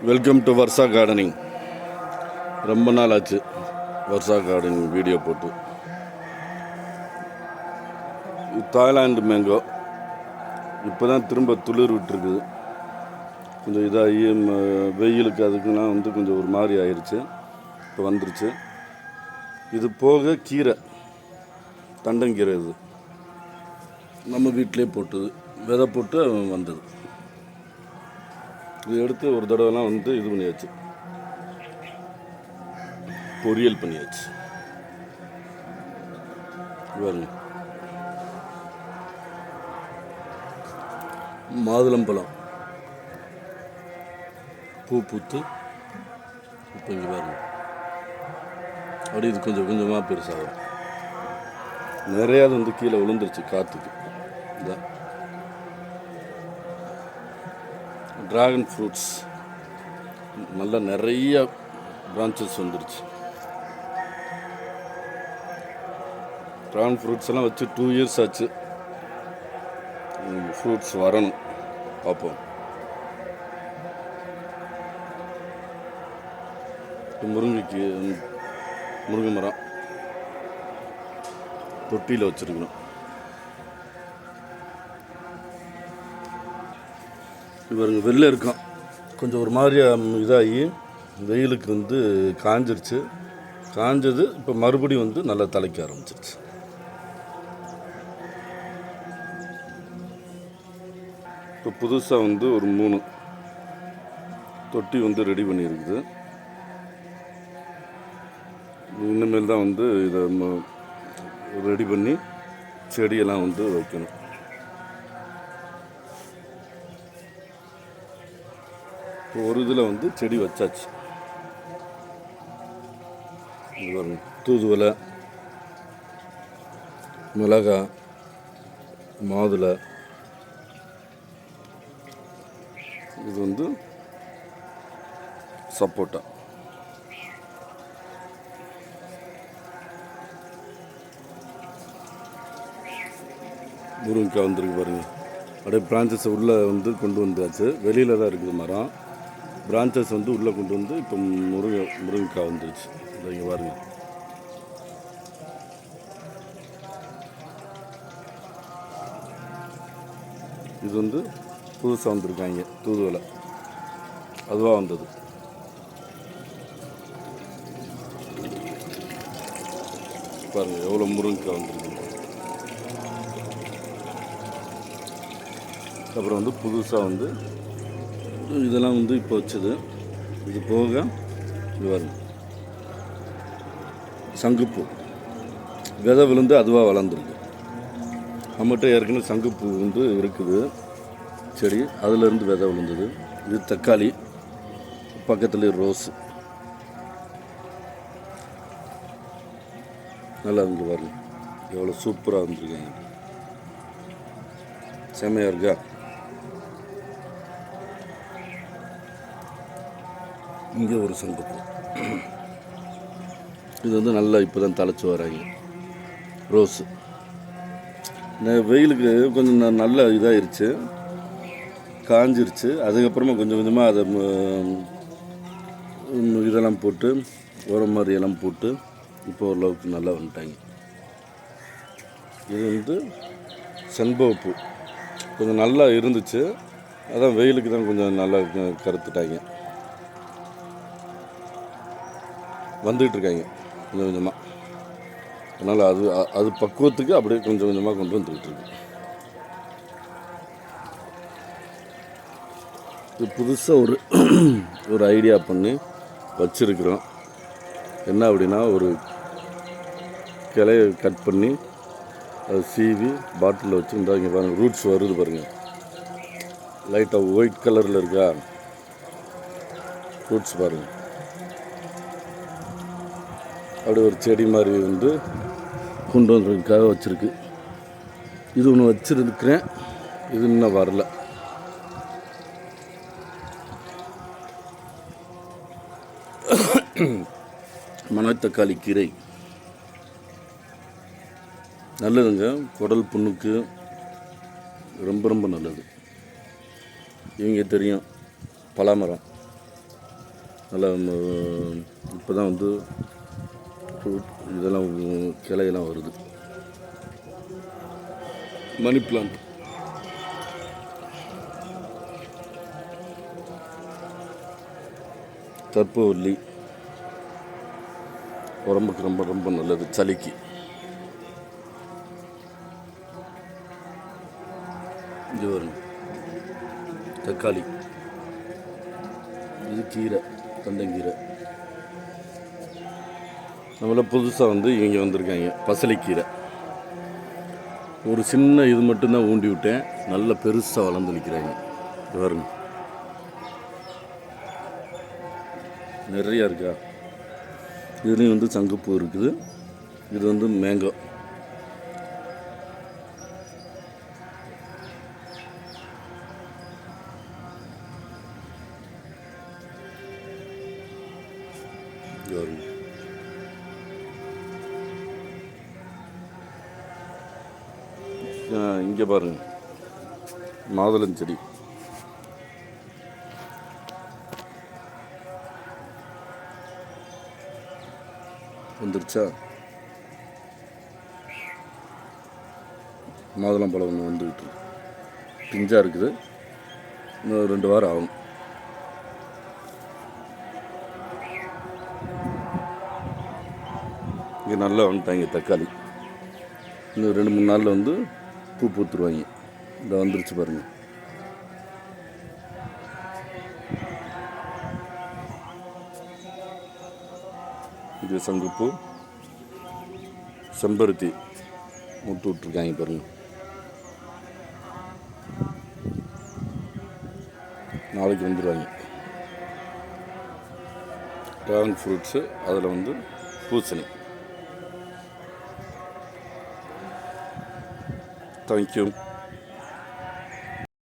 Welcome to Varsha gardening. ரொம்ப நாள் ஆச்சு வர்ஷா கார்டனிங் வீடியோ போட்டு. தாய்லாந்து மேங்கோ இப்போ தான் திரும்ப துளிர் விட்டுருக்குது. கொஞ்சம் இதாகி வெயிலுக்கு அதுக்குலாம் கொஞ்சம் ஒரு மாதிரி ஆயிடுச்சு. இப்போ வந்துருச்சு. இது போக கீரை, தண்டங்கீரை, இது நம்ம வீட்டிலே போட்டது, விதை போட்டு வந்தது. இது எடுத்து ஒரு தடவைலாம் இது பண்ணியாச்சு, பொரியல் பண்ணியாச்சு. பாருங்க, மாதுளம்பழம் பூ பூத்து இப்போ இங்கே பாருங்க, அப்படி இது கொஞ்சம் கொஞ்சமாக பெருசாகும். நிறையாவது கீழே விழுந்துருச்சு காற்றுக்கு. இதான் ட்ராகன் ஃப்ரூட்ஸ், நல்லா நிறைய பிரான்ச்சஸ் வந்துருச்சு. ட்ராகன் ஃப்ரூட்ஸ் எல்லாம் வச்சு 2 years ஆச்சு. ஃப்ரூட்ஸ் வரணும், பார்ப்போம். முருங்கை மரம் தொட்டியில் வச்சுருக்கணும். இவருங்க வெளில இருக்கான், கொஞ்சம் ஒரு மாதிரியாக இதாகி வெயிலுக்கு காஞ்சது. இப்போ மறுபடியும் நல்லா தலைக்க ஆரம்பிச்சிருச்சு. இப்போ புதுசாக ஒரு 3 தொட்டி ரெடி பண்ணியிருக்குது. இனிமேல் தான் இதை ரெடி பண்ணி செடியெல்லாம் வைக்கணும். இப்போ ஒரு இதில் செடி வச்சாச்சு. தூதுவளை, மிளகாய், மாதுளை, இது சப்போட்டா. முருங்கைக்காய் வந்துருக்கு பாருங்க. அப்படியே பிரான்ச்சஸ் உள்ளே கொண்டு வந்தாச்சு. வெளியில் தான் இருக்குது மரம். பிரான்ச்சஸ் உள்ளே கொண்டு இப்போ முருங்கைக்காய் வந்துருச்சு. இங்கே பாருங்க, இது புதுசாக வந்திருக்காங்க. தூதுவளை அதுவாக வந்தது. பாருங்கள் எவ்வளோ முருங்கைக்காய் வந்துருக்கு. அப்புறம் புதுசாக இதெல்லாம் இப்போ வச்சது. இது போக இது பாருங்க, சங்குப்பூ விதை விழுந்து அதுவாக வளர்ந்துருக்கு. நம்மகிட்ட ஏற்கனவே சங்குப்பூ இருக்குது செடி, அதிலேருந்து விதை விழுந்தது. இது தக்காளி, பக்கத்துலேயே ரோஸு. நல்லா பாருங்க, எவ்வளோ சூப்பராக வந்துருக்காங்க. செம்மையாக இருக்கா? இங்கே ஒரு சங்குப்பூ, இது நல்லா இப்போ தான் தலைச்சி வராங்க. ரோஸு வெயிலுக்கு கொஞ்சம் நல்ல இதாகிருச்சு, காஞ்சிருச்சு. அதுக்கப்புறமா கொஞ்சம் கொஞ்சமாக அதை இதெல்லாம் போட்டு உரம் மாதிரி எல்லாம் போட்டு இப்போ ஓரளவுக்கு நல்லா வந்துட்டாங்க. இது செண்பகப்பூ கொஞ்சம் நல்லா இருந்துச்சு, அதான் வெயிலுக்கு தான் கொஞ்சம் நல்லா கருத்துட்டாங்க. வந்துக்கிட்டு இருக்காங்க கொஞ்சம் கொஞ்சமாக. அதனால் அது பக்குவத்துக்கு அப்படியே கொஞ்சம் கொஞ்சமாக கொண்டு வந்துக்கிட்டு இருக்கு. இது புதுசாக ஒரு ஐடியா பண்ணி வச்சுருக்குறோம். என்ன அப்படின்னா, ஒரு கிளையை கட் பண்ணி அதை சீவி பாட்டிலில் வச்சு இங்கே பாருங்கள், ரூட்ஸ் வருது பாருங்கள். லைட்டாக ஒயிட் கலரில் இருக்கா ரூட்ஸ் பாருங்கள். அப்படி ஒரு செடி மாதிரி கொண்டு வந்ததுக்காக வச்சுருக்கு. இது ஒன்று வச்சுருக்கிறேன், இது இன்னும் வரல. மணத்தக்காளி கீரை நல்லதுங்க, குடல் புண்ணுக்கு ரொம்ப ரொம்ப நல்லது. இவங்க தெரியும், பலாமரம் நல்லா இப்போ தான் வந்து இதெல்லாம் கிளையெல்லாம் வருது. மணி பிளான்ட், கற்பூரவல்லி உடம்புக்கு ரொம்ப ரொம்ப நல்லது, சளிக்கு. இது வரும் தக்காளி, இது கீரை, தண்டங்கீரை. நம்மள புதுசாக வந்து இவங்க வந்திருக்காங்க, பசலைக்கீரை. ஒரு சின்ன இது மட்டும்தான் ஊண்டி விட்டேன், நல்ல பெருசாக வளர்ந்து நிற்கிறாங்க. இது பாருங்க, நிறையா இருக்கா. இதுலேயும் வந்து சங்குப்பூ இருக்குது. இது வந்து மேங்கோ. இங்கே பாருங்க, மாதுளஞ்செடி. வந்துருச்சா? மாதுளம்பழம் ஒன்று வந்துக்கிட்டு பிஞ்சாக இருக்குது. இன்னும் 2 வாரம் ஆகும். இங்கே நல்லா வந்துட்டாங்க தக்காளி. இன்னும் 2-3 நாளில் வந்து பூ பூத்துருவாங்க. இந்த வந்துருச்சு பாருங்கள். இது சங்குப்பூ, செம்பருத்தி முட்டு விட்ருக்காங்க பாருங்கள். நாளைக்கு வந்துடுவாங்க. ட்ராகன் ஃப்ரூட்ஸு, அதில் வந்து பூசணி. தேங்க்யூ.